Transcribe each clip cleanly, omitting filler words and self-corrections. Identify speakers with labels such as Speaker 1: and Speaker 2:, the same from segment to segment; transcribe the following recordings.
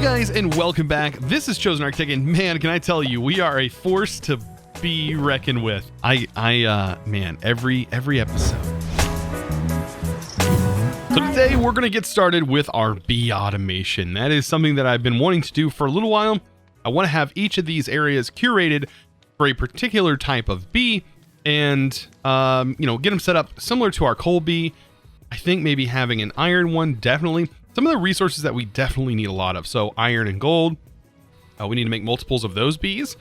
Speaker 1: guys, and welcome back. This is ChosenArchitect, and man, can I tell you, we are a force to be reckoned with. Man, every episode. So today we're gonna get started with our bee automation. That is something that I've been wanting to do for a little while. I want to have each of these areas curated for a particular type of bee, and get them set up similar to our coal bee. I think maybe having an iron one, definitely. Some of the resources that we definitely need a lot of. So iron and gold. We need to make multiples of those bees.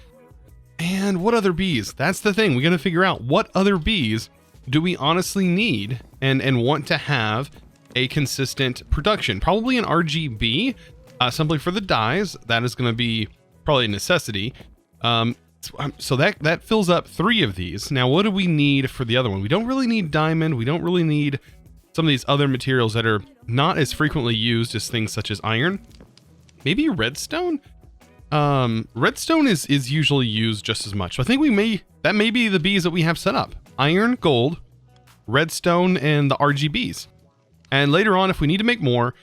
Speaker 1: And what other bees? That's the thing. We got to figure out what other bees do we honestly need and want to have a consistent production. Probably an RGB, simply for the dyes. That is going to be probably a necessity. So that fills up 3 of these. Now, what do we need for the other one? We don't really need diamond. We don't really need some of these other materials that are not as frequently used as things such as iron. Maybe redstone? Redstone is usually used just as much. So I think that may be the bees that we have set up. Iron, gold, redstone, and the RGBs. And later on, if we need to make more,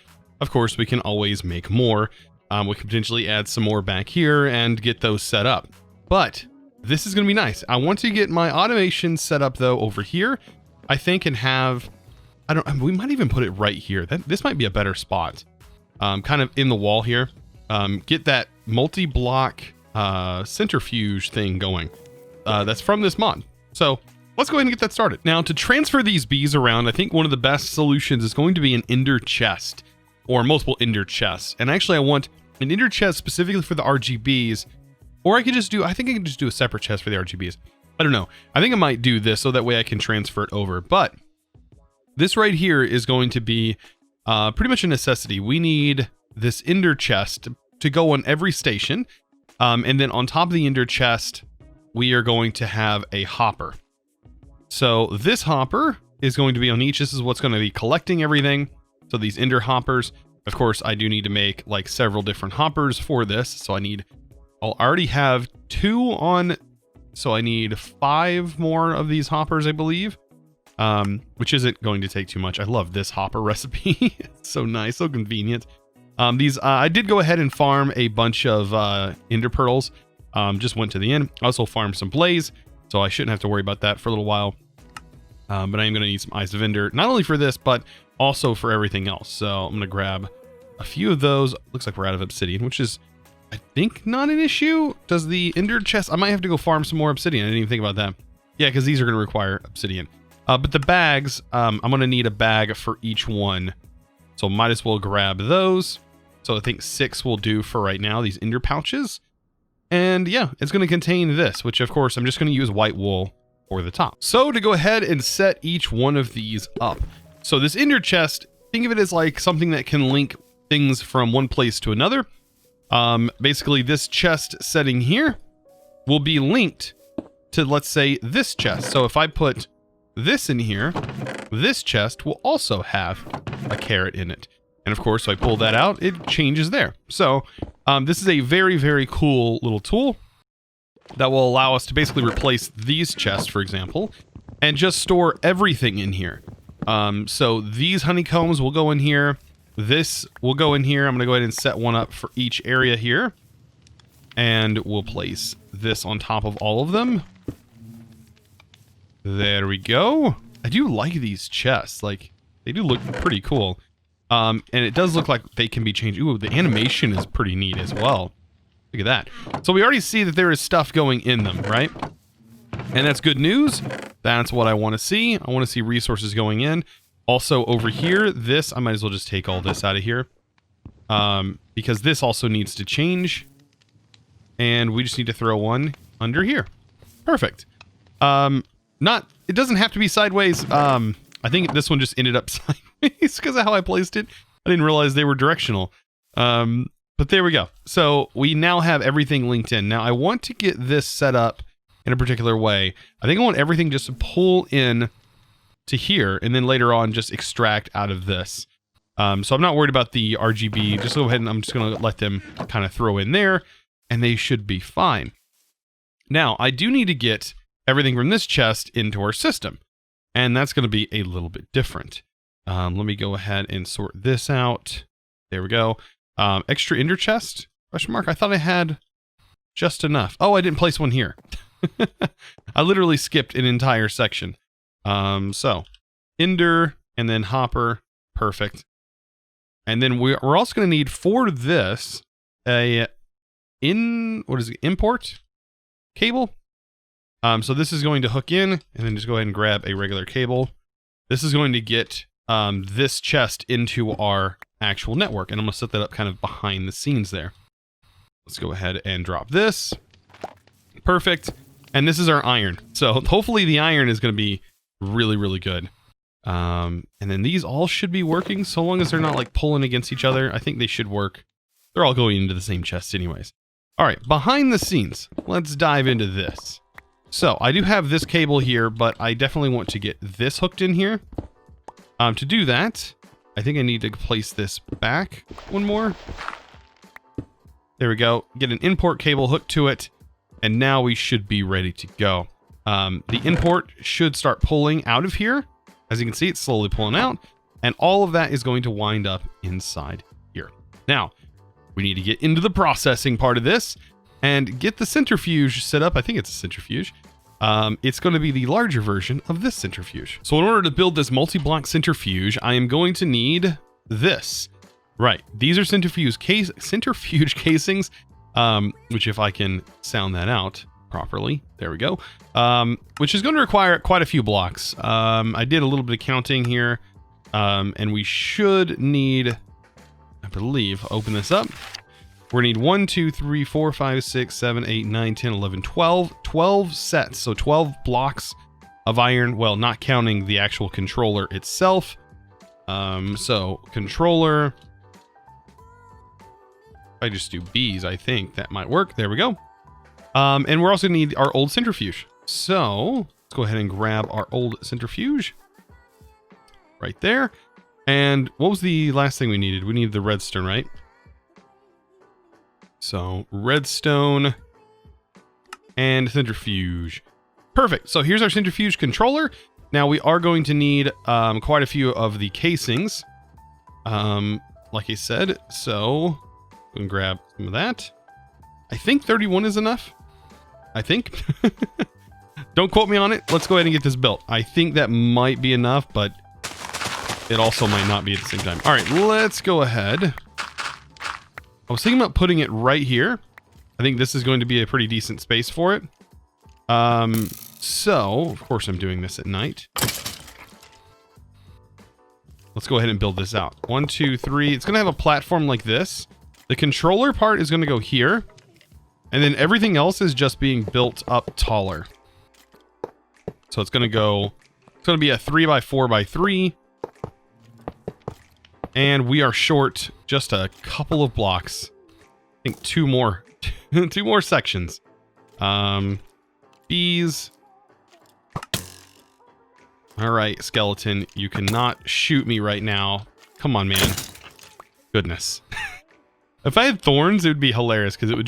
Speaker 1: of course, we can always make more. We can potentially add some more back here and get those set up. But this is going to be nice. I want to get my automation set up, though, over here, I think, and have... we might even put it right here. This might be a better spot. Kind of in the wall here. Get that multi-block centrifuge thing going. That's from this mod. So let's go ahead and get that started. Now, to transfer these bees around, I think one of the best solutions is going to be an ender chest or multiple ender chests. And actually, I want an ender chest specifically for the RGBs, or I think I can just do a separate chest for the RGBs. I don't know. I think I might do this so that way I can transfer it over. But this right here is going to be pretty much a necessity. We need this ender chest to go on every station. And then on top of the ender chest, we are going to have a hopper. So this hopper is going to be on each. This is what's going to be collecting everything. So these ender hoppers, of course, I do need to make like several different hoppers for this. So I'll already have 2 on. So I need 5 more of these hoppers, I believe. Which isn't going to take too much. I love this hopper recipe. It's so nice, so convenient. I did go ahead and farm a bunch of ender pearls. Just went to the end. I also farmed some blaze, so I shouldn't have to worry about that for a little while. But I am going to need some eyes of ender, not only for this, but also for everything else. So I'm going to grab a few of those. Looks like we're out of obsidian, which is, I think, not an issue. Does the ender chest... I might have to go farm some more obsidian. I didn't even think about that. Yeah, because these are going to require obsidian. But the bags, I'm going to need a bag for each one. So might as well grab those. So I think 6 will do for right now, these ender pouches. And yeah, it's going to contain this, which of course I'm just going to use white wool for the top. So to go ahead and set each one of these up. So this ender chest, think of it as like something that can link things from one place to another. Basically this chest setting here will be linked to, let's say, this chest. So if I put this in here, this chest will also have a carrot in it. And of course, if I pull that out, it changes there. So this is a very, very cool little tool that will allow us to basically replace these chests, for example, and just store everything in here. So these honeycombs will go in here. This will go in here. I'm going to go ahead and set one up for each area here. And we'll place this on top of all of them. There we go. I do like these chests. Like, they do look pretty cool. And it does look like they can be changed. Ooh, the animation is pretty neat as well. Look at that. So we already see that there is stuff going in them, right? And that's good news. That's what I want to see. I want to see resources going in. Also over here, this, I might as well just take all this out of here. Because this also needs to change. And we just need to throw one under here. Perfect. It doesn't have to be sideways. I think this one just ended up sideways because of how I placed it. I didn't realize they were directional. But there we go. So we now have everything linked in. Now I want to get this set up in a particular way. I think I want everything just to pull in to here and then later on just extract out of this. So I'm not worried about the RGB. Just go ahead and I'm just going to let them kind of throw in there and they should be fine. Now I do need to get everything from this chest into our system. And that's going to be a little bit different. Let me go ahead and sort this out. There we go. Extra ender chest? Question mark. I thought I had just enough. Oh, I didn't place one here. I literally skipped an entire section. So ender and then hopper. Perfect. And then we're also going to need for this import cable. So this is going to hook in, and then just go ahead and grab a regular cable. This is going to get this chest into our actual network, and I'm going to set that up kind of behind the scenes there. Let's go ahead and drop this. Perfect. And this is our iron. So hopefully the iron is going to be really, really good. And then these all should be working so long as they're not like pulling against each other. I think they should work. They're all going into the same chest anyways. All right, behind the scenes, let's dive into this. So I do have this cable here, but I definitely want to get this hooked in here. To do that, I think I need to place this back one more. There we go. Get an import cable hooked to it. And now we should be ready to go. The import should start pulling out of here. As you can see, it's slowly pulling out. And all of that is going to wind up inside here. Now, we need to get into the processing part of this and get the centrifuge set up. I think it's a centrifuge. It's going to be the larger version of this centrifuge. So in order to build this multi-block centrifuge, I am going to need this. Right, these are centrifuge casings, which if I can sound that out properly, there we go, which is going to require quite a few blocks. I did a little bit of counting here, and we should need, I believe, open this up. We're going to need 1, 2, 3, 4, 5, 6, 7, 8, 9, 10, 11, 12 sets. So 12 blocks of iron. Well, not counting the actual controller itself. So controller, if I just do B's, I think that might work. There we go. And we're also going to need our old centrifuge. So let's go ahead and grab our old centrifuge right there. And what was the last thing we needed? We needed the redstone, right? So redstone and centrifuge. Perfect. So here's our centrifuge controller. Now we are going to need quite a few of the casings, like I said. So I'm going to grab some of that. I think 31 is enough. I think. Don't quote me on it. Let's go ahead and get this built. I think that might be enough, but it also might not be at the same time. All right, let's go ahead. I was thinking about putting it right here. I think this is going to be a pretty decent space for it. So, of course, I'm doing this at night. Let's go ahead and build this out. 1, 2, 3. It's going to have a platform like this. The controller part is going to go here. And then everything else is just being built up taller. So it's going to go... It's going to be a 3x4x3. And we are short just a couple of blocks. I think 2 more. 2 more sections. Bees. Alright, skeleton. You cannot shoot me right now. Come on, man. Goodness. If I had thorns, it would be hilarious because it would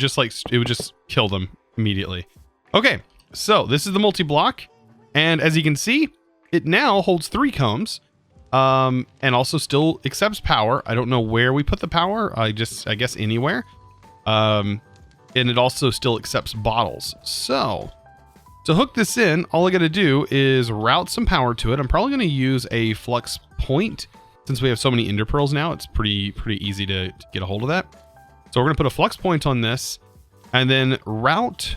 Speaker 1: just kill them immediately. Okay, so this is the multi-block. And as you can see, it now holds 3 combs. And also still accepts power. I don't know where we put the power. I guess anywhere. And it also still accepts bottles. So to hook this in, all I got to do is route some power to it. I'm probably going to use a flux point. Since we have so many ender pearls now, it's pretty easy to get a hold of that. So we're going to put a flux point on this and then route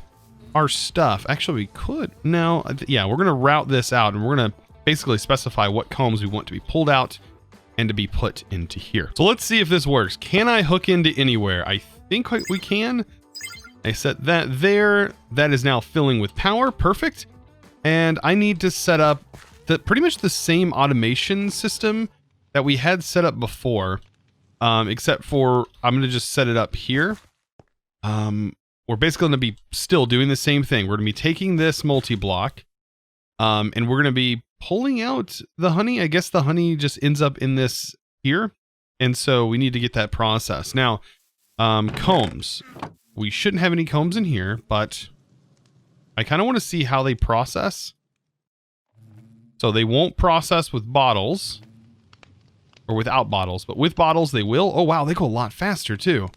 Speaker 1: our stuff. Actually, we could. No, yeah, we're going to route this out and we're going to basically specify what combs we want to be pulled out and to be put into here. So let's see if this works. Can I hook into anywhere? I think we can. I set that there. That is now filling with power. Perfect. And I need to set up pretty much the same automation system that we had set up before, except for I'm going to just set it up here. We're basically going to be still doing the same thing. We're going to be taking this multi-block, and we're going to be pulling out the honey. I guess the honey just ends up in this here. And so we need to get that process. Now, combs. We shouldn't have any combs in here, but I kind of want to see how they process. So they won't process with bottles. or without bottles, but with bottles they will. Oh wow, they go a lot faster too.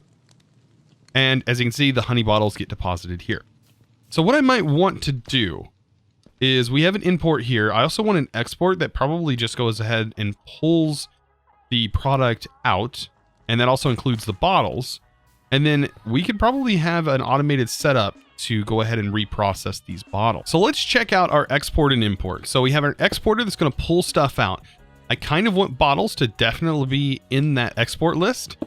Speaker 1: And as you can see, the honey bottles get deposited here. So what I might want to do is we have an import here. I also want an export that probably just goes ahead and pulls the product out, and that also includes the bottles. And then we could probably have an automated setup to go ahead and reprocess these bottles. So let's check out our export and import. So we have our exporter that's going to pull stuff out. I kind of want bottles to definitely be in that export list.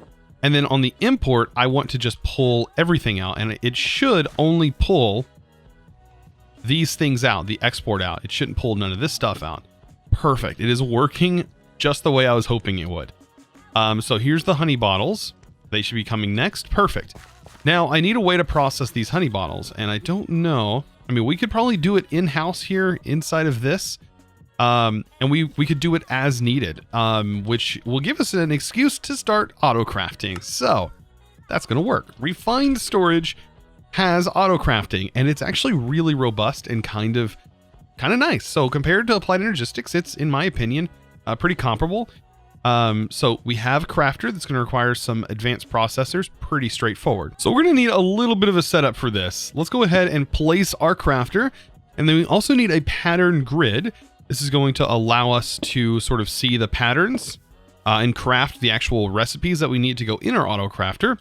Speaker 1: And then on the import, I want to just pull everything out, and it should only pull these things out, the export out. It shouldn't pull none of this stuff out. Perfect. It is working just the way I was hoping it would. So here's the honey bottles. They should be coming next. Perfect. Now I need a way to process these honey bottles, and I don't know. I mean, we could probably do it in-house here inside of this. And we could do it as needed, which will give us an excuse to start auto crafting. So that's going to work. Refined storage has auto crafting, and it's actually really robust and kind of nice. So compared to Applied Energistics, it's, in my opinion, pretty comparable. So we have a crafter that's going to require some advanced processors, pretty straightforward. So we're going to need a little bit of a setup for this. Let's go ahead and place our crafter. And then we also need a pattern grid. This is going to allow us to sort of see the patterns and craft the actual recipes that we need to go in our auto crafter.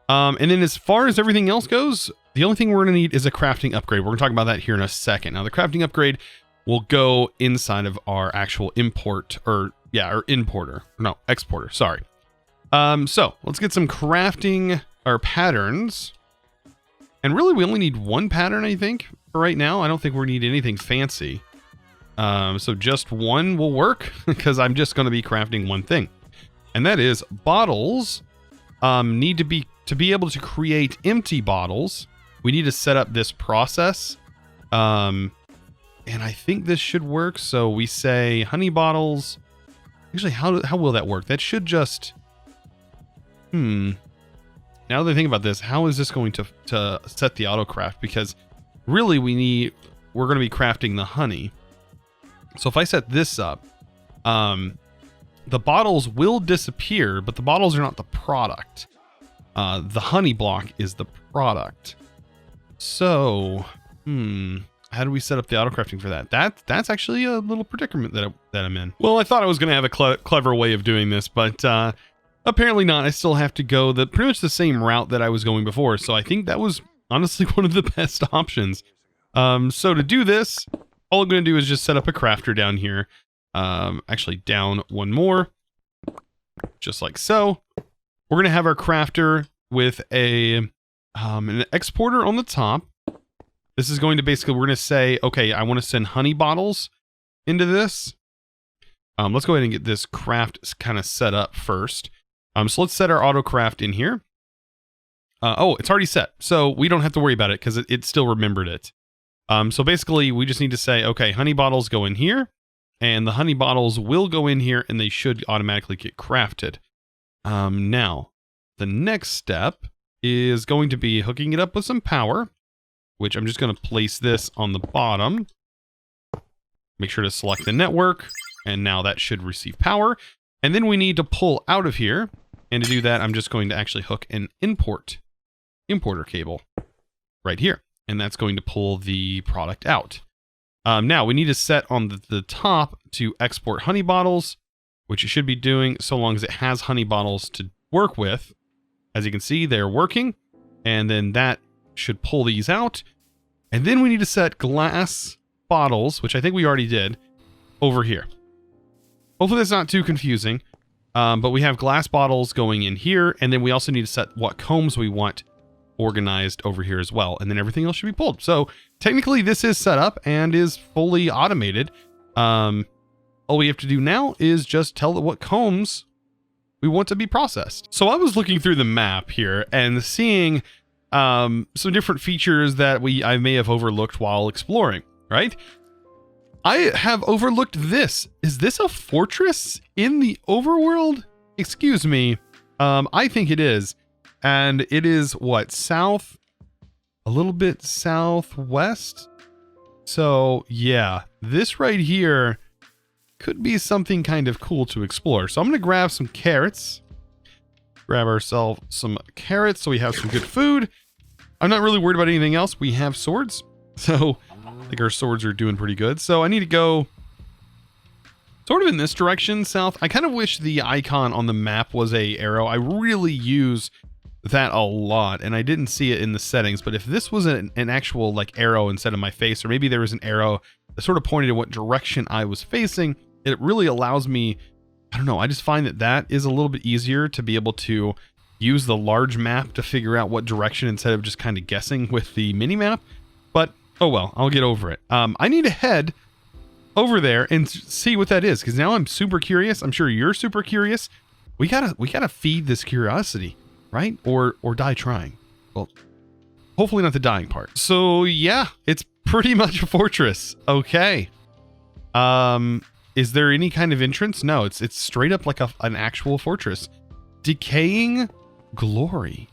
Speaker 1: And then as far as everything else goes, the only thing we're going to need is a crafting upgrade. We're going to talk about that here in a second. Now the crafting upgrade will go inside of our actual import, or exporter, sorry. So let's get some crafting our patterns. And really we only need one pattern, I think, for right now. I don't think we need anything fancy. So just one will work because I'm just going to be crafting one thing. And that is bottles need to be able to create empty bottles. We need to set up this process. And I think this should work. So we say honey bottles. Actually, how will that work? That should just, now that I think about this, how is this going to set the auto craft? Because really we're going to be crafting the honey. So if I set this up, the bottles will disappear, but the bottles are not the product. The honey block is the product. So, how do we set up the auto crafting for that? That's actually a little predicament that I'm in. Well, I thought I was going to have a clever way of doing this, but apparently not. I still have to go pretty much the same route that I was going before. So I think that was honestly one of the best options. So to do this, all I'm going to do is just set up a crafter down here. Actually down one more, just like so. We're going to have our crafter with an exporter on the top. This is going to basically, we're going to say, okay, I want to send honey bottles into this. Let's go ahead and get this craft kind of set up first. So let's set our auto craft in here. Oh, it's already set. So we don't have to worry about it because it still remembered it. So basically we just need to say, okay, honey bottles go in here, and the honey bottles will go in here, and they should automatically get crafted. Now the next step is going to be hooking it up with some power, which I'm just going to place this on the bottom. Make sure to select the network, and now that should receive power. And then we need to pull out of here. And to do that, I'm just going to actually hook an importer cable right here. And that's going to pull the product out. Now we need to set on the top to export honey bottles, which it should be doing so long as it has honey bottles to work with. As you can see, they're working. And then that should pull these out. And then we need to set glass bottles, which I think we already did, over here. Hopefully that's not too confusing. But we have glass bottles going in here, and then we also need to set what combs we want organized over here as well, and then everything else should be pulled. So technically this is set up and is fully automated. All we have to do now is just tell it what combs we want to be processed. So I was looking through the map here and seeing some different features that I may have overlooked while exploring, right? I have overlooked this. Is this a fortress in the overworld? Excuse me. I think it is. And it is what? South? A little bit southwest? So yeah, this right here could be something kind of cool to explore. So I'm going to grab some carrots. Grab ourselves some carrots so we have some good food. I'm not really worried about anything else. We have swords. So I think our swords are doing pretty good. So I need to go sort of in this direction, south. I kind of wish the icon on the map was a arrow. I really use that a lot, and I didn't see it in the settings. But if this was an actual like arrow instead of my face, or maybe there was an arrow that sort of pointed in what direction I was facing, it really allows me, I don't know, I just find that that is a little bit easier to be able to use the large map to figure out what direction instead of just kind of guessing with the mini map. But oh well, I'll get over it. I need to head over there and see what that is, because now I'm super curious. I'm sure you're super curious. We gotta feed this curiosity, right? Or die trying. Well, hopefully not the dying part. So yeah, it's pretty much a fortress. Okay. Is there any kind of entrance? No, it's straight up like an actual fortress. Decaying glory.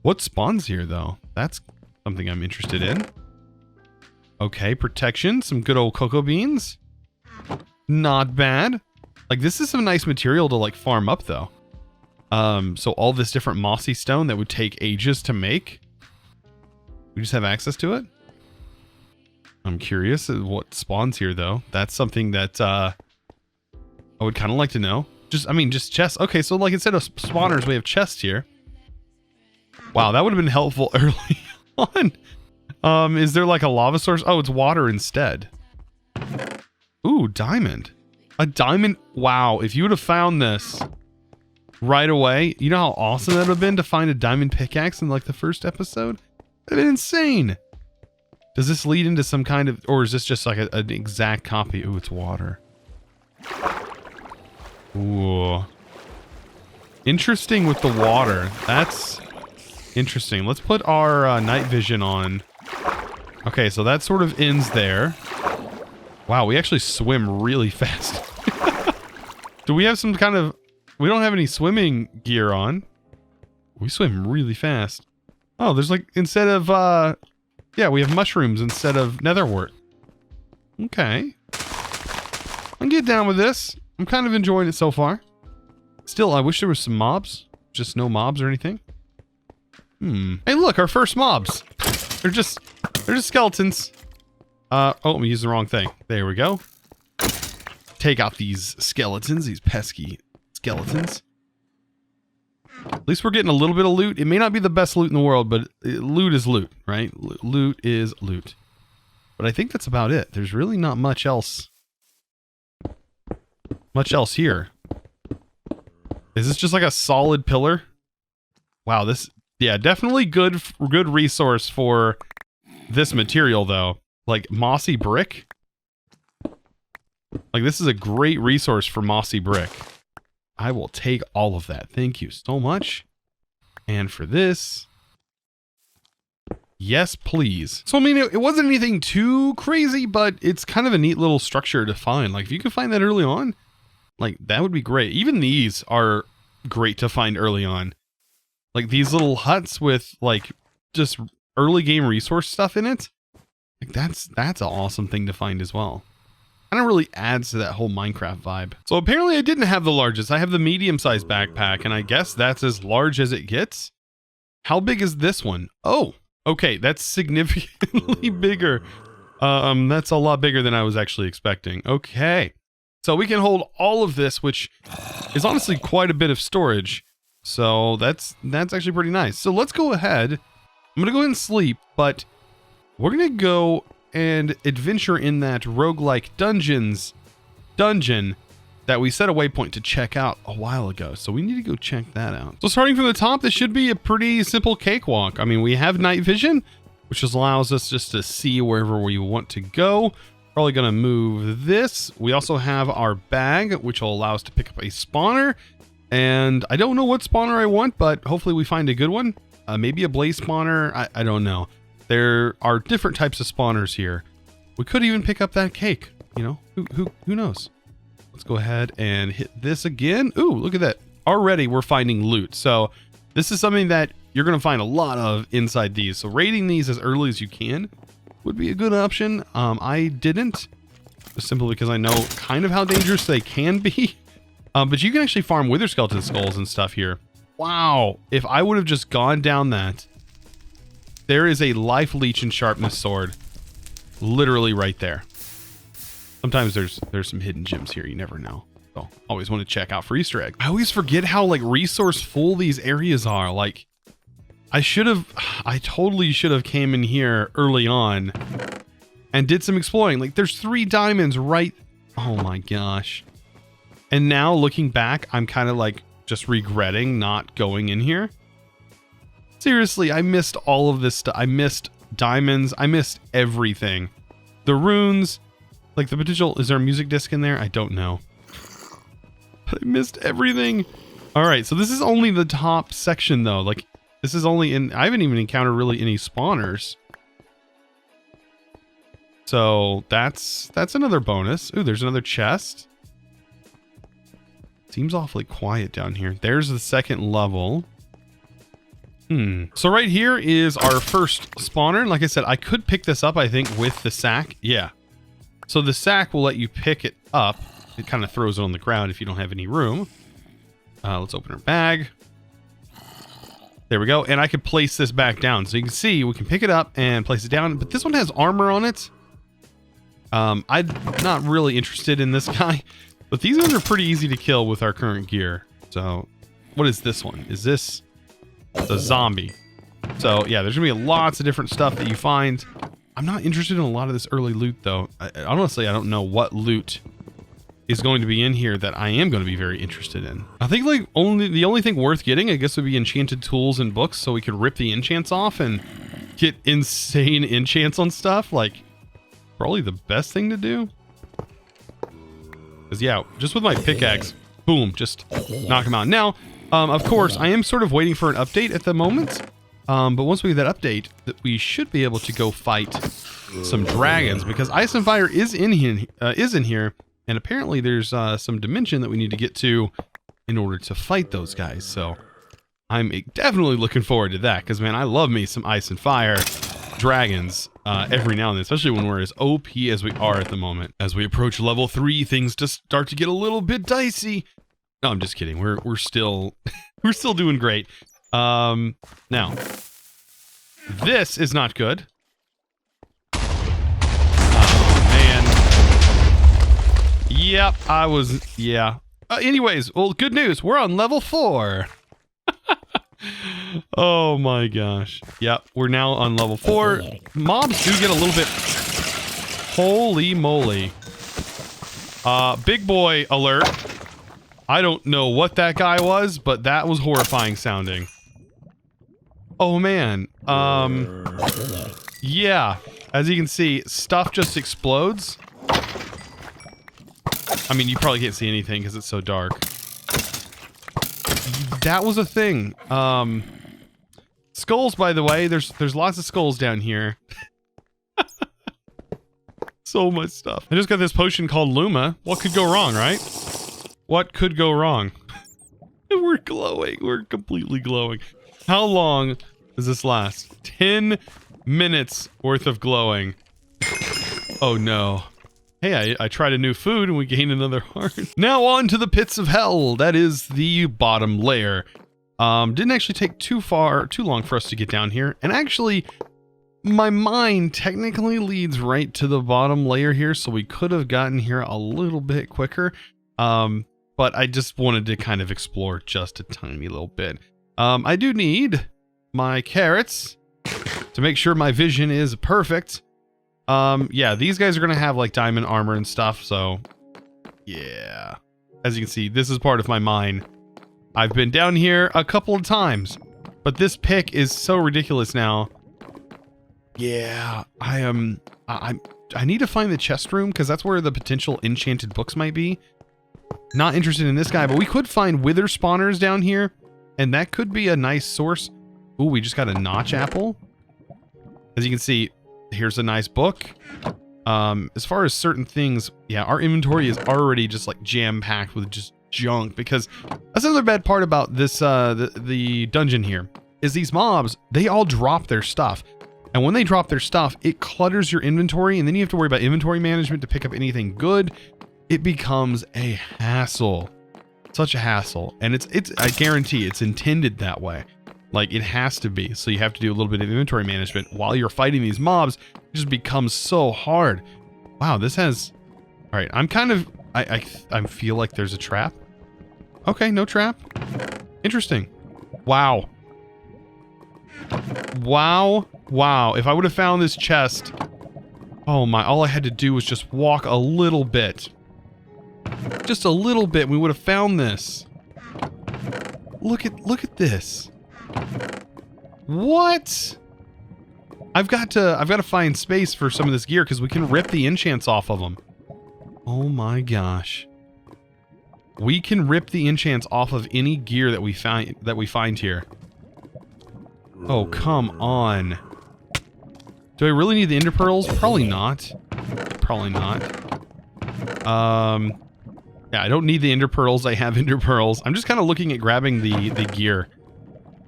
Speaker 1: What spawns here though? That's something I'm interested in. Okay, protection, some good old cocoa beans. Not bad. Like, this is some nice material to like farm up though. So all this different mossy stone that would take ages to make. We just have access to it. I'm curious at what spawns here though. That's something that I would kind of like to know. Just chests. Okay, so like instead of spawners, we have chests here. Wow, that would have been helpful early on. Is there like a lava source? Oh, it's water instead. Ooh, diamond. A diamond. Wow, if you would have found this right away, you know how awesome that would have been to find a diamond pickaxe in like the first episode? That'd been insane. Does this lead into some kind of, or is this just like an exact copy? Ooh, it's water. Ooh. Interesting with the water. That's interesting. Let's put our night vision on. Okay, so that sort of ends there. Wow, we actually swim really fast. Do we have some kind of... We don't have any swimming gear on. We swim really fast. Oh, there's like, instead of... yeah, we have mushrooms instead of netherwort. Okay. I can get down with this. I'm kind of enjoying it so far. Still, I wish there was some mobs. Just no mobs or anything. Hey, look, our first mobs. They're just skeletons. Oh, I'm using the wrong thing. There we go. Take out these skeletons, these pesky skeletons. At least we're getting a little bit of loot. It may not be the best loot in the world, but loot is loot, right? Loot is loot. But I think that's about it. There's really not much else. Here. Is this just like a solid pillar? Wow, this... Yeah, definitely good resource for this material, though. Like, mossy brick. Like, this is a great resource for mossy brick. I will take all of that. Thank you so much. And for this... Yes, please. So, I mean, it wasn't anything too crazy, but it's kind of a neat little structure to find. Like, if you could find that early on, like, that would be great. Even these are great to find early on. Like, these little huts with, like, just early game resource stuff in it. Like, that's an awesome thing to find as well. Kind of really adds to that whole Minecraft vibe. So apparently I didn't have the largest. I have the medium-sized backpack, and I guess that's as large as it gets. How big is this one? Oh, okay, that's significantly bigger. That's a lot bigger than I was actually expecting. Okay, so we can hold all of this, which is honestly quite a bit of storage. So that's actually pretty nice. So let's go ahead. I'm going to go ahead and sleep, but we're going to go and adventure in that roguelike dungeon that we set a waypoint to check out a while ago. So we need to go check that out. So starting from the top, this should be a pretty simple cakewalk. I mean, we have night vision, which just allows us just to see wherever we want to go. Probably going to move this. We also have our bag, which will allow us to pick up a spawner. And I don't know what spawner I want, but hopefully we find a good one. Maybe a blaze spawner. I don't know. There are different types of spawners here. We could even pick up that cake. You know, who knows? Let's go ahead and hit this again. Ooh, look at that. Already we're finding loot. So this is something that you're going to find a lot of inside these. So raiding these as early as you can would be a good option. I didn't. just simply because I know kind of how dangerous they can be. But you can actually farm wither skeleton skulls and stuff here. Wow. If I would have just gone down that, there is a life leech and sharpness sword literally right there. Sometimes there's some hidden gems here. You never know. So always want to check out for Easter egg. I always forget how like resourceful these areas are. Like I totally should have came in here early on and did some exploring. Like there's 3 diamonds right. Oh my gosh. And now looking back, I'm kind of like just regretting not going in here. Seriously, I missed all of this stuff. I missed diamonds. I missed everything. The runes, like the potential. Is there a music disc in there? I don't know. I missed everything. All right, so this is only the top section though. Like this is only in, I haven't even encountered really any spawners. So that's another bonus. Ooh, there's another chest. Seems awfully quiet down here. There's the second level. So right here is our first spawner. And like I said, I could pick this up, I think, with the sack. Yeah. So the sack will let you pick it up. It kind of throws it on the ground if you don't have any room. Let's open our bag. There we go. And I could place this back down. So you can see we can pick it up and place it down. But this one has armor on it. I'm not really interested in this guy. But these ones are pretty easy to kill with our current gear. So what is this one? Is this a zombie? So yeah, there's going to be lots of different stuff that you find. I'm not interested in a lot of this early loot though. Honestly, I don't know what loot is going to be in here that I am going to be very interested in. I think like the only thing worth getting, I guess, would be enchanted tools and books, so we could rip the enchants off and get insane enchants on stuff. Like probably the best thing to do. Because yeah, just with my pickaxe, boom, just knock them out. Now, of course, I am sort of waiting for an update at the moment. But once we get that update, we should be able to go fight some dragons, because Ice and Fire is in here. And apparently there's some dimension that we need to get to in order to fight those guys. So I'm definitely looking forward to that, because, man, I love me some Ice and Fire dragons every now and then, especially when we're as OP as we are at the moment. As we approach level 3, things just start to get a little bit dicey. No, I'm just kidding. We're still we're still doing great. Now, this is not good. Yep, yeah. Anyways, well, good news. We're on level 4. Oh my gosh. Yep, we're now on level 4. Mobs do get a little bit... Holy moly. Big boy alert. I don't know what that guy was, but that was horrifying sounding. Oh man. Yeah. As you can see, stuff just explodes. I mean, you probably can't see anything because it's so dark. That was a thing. Skulls, by the way. There's lots of skulls down here. So much stuff. I just got this potion called Luma. What could go wrong, right? What could go wrong? We're glowing. We're completely glowing. How long does this last? 10 minutes worth of glowing. Oh no. Hey, I tried a new food and we gained another heart. Now on to the pits of hell. That is the bottom layer. Didn't actually take too long for us to get down here. And actually, my mind technically leads right to the bottom layer here, so we could have gotten here a little bit quicker. But I just wanted to kind of explore just a tiny little bit. I do need my carrots to make sure my vision is perfect. Yeah, these guys are gonna have like diamond armor and stuff, so yeah. As you can see, this is part of my mine. I've been down here a couple of times, but this pick is so ridiculous now. Yeah, I need to find the chest room, because that's where the potential enchanted books might be. Not interested in this guy, but we could find wither spawners down here, and that could be a nice source. Ooh, we just got a notch apple. As you can see, here's a nice book. As far as certain things, yeah, our inventory is already just like jam-packed with just junk, because that's another bad part about this the dungeon here, is these mobs, they all drop their stuff. And when they drop their stuff, it clutters your inventory, and then you have to worry about inventory management to pick up anything good. It becomes a hassle. Such a hassle. And it's I guarantee it's intended that way. Like, it has to be. So you have to do a little bit of inventory management while you're fighting these mobs. It just becomes so hard. Wow, this has... All right, I'm kind of... I feel like there's a trap. Okay, no trap. Interesting. Wow. Wow. Wow. If I would have found this chest... Oh my, all I had to do was just walk a little bit. Just a little bit, we would have found this. Look at this. What? I've got to find space for some of this gear because we can rip the enchants off of them. Oh my gosh. We can rip the enchants off of any gear that we find here. Oh, come on. Do I really need the ender pearls? Probably not. Probably not. Yeah, I don't need the ender pearls. I have ender pearls. I'm just kind of looking at grabbing the gear.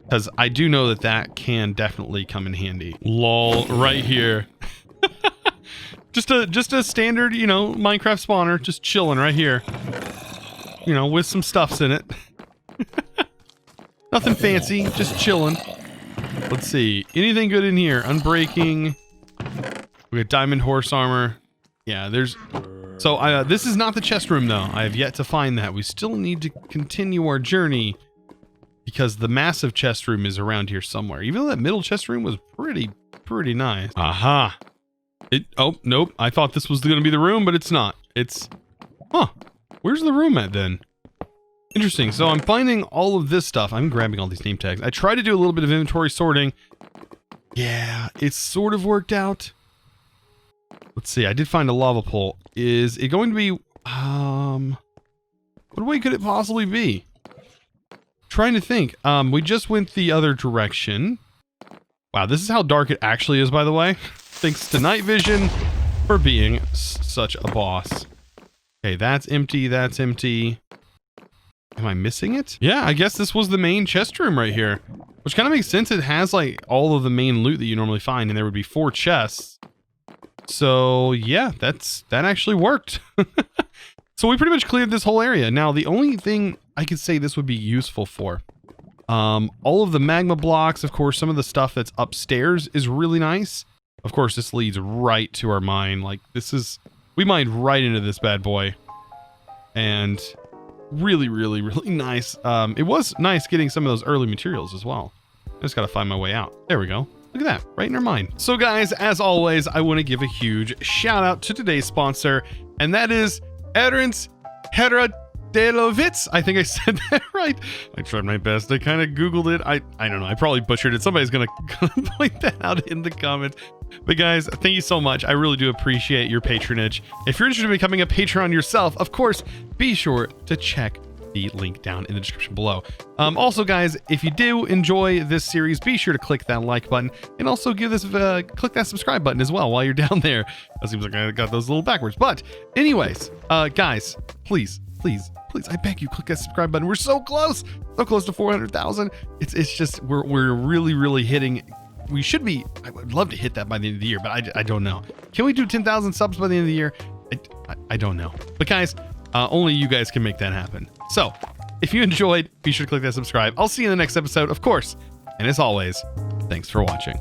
Speaker 1: Because I do know that that can definitely come in handy. Lol, right here. just a standard, you know, Minecraft spawner. Just chilling right here. You know, with some stuffs in it. Nothing fancy, just chilling. Let's see. Anything good in here? Unbreaking. We got diamond horse armor. Yeah, there's... So, this is not the chest room, though. I have yet to find that. We still need to continue our journey because the massive chest room is around here somewhere. Even though that middle chest room was pretty nice. Aha. Oh, nope. I thought this was going to be the room, but it's not. It's... Huh. Where's the room at, then? Interesting. So I'm finding all of this stuff. I'm grabbing all these name tags. I tried to do a little bit of inventory sorting. Yeah, it's sort of worked out. Let's see. I did find a lava pool. Is it going to be... what way could it possibly be? Trying to think. We just went the other direction. Wow, this is how dark it actually is, by the way. Thanks to night vision for being such a boss. Okay, that's empty. That's empty. Am I missing it? Yeah, I guess this was the main chest room right here. Which kind of makes sense. It has, like, all of the main loot that you normally find, and there would be 4 chests. So, yeah, that actually worked. So we pretty much cleared this whole area. Now, the only thing I could say this would be useful for, all of the magma blocks, of course, some of the stuff that's upstairs is really nice. Of course, this leads right to our mine. Like, we mined right into this bad boy. And really nice. It was nice getting some of those early materials as well. I just gotta find my way out. There we go. Look at that, right in our mine. So guys, as always, I want to give a huge shout out to today's sponsor, and that is Ernst Heradelovitz. I think I said that right. I tried my best. I kind of Googled it. I don't know. I probably butchered it. Somebody's gonna point that out in the comments. But guys, thank you so much. I really do appreciate your patronage. If you're interested in becoming a patron yourself, of course, be sure to check the link down in the description below. Also, guys, if you do enjoy this series, be sure to click that like button and also give this click that subscribe button as well while you're down there. It seems like I got those a little backwards. But anyways, guys, please, I beg you, click that subscribe button. We're so close to 400,000. It's just we're really hitting. We should be. I would love to hit that by the end of the year, but I don't know. Can we do 10,000 subs by the end of the year? I don't know. But guys, only you guys can make that happen. So, if you enjoyed, be sure to click that subscribe. I'll see you in the next episode, of course. And as always, thanks for watching.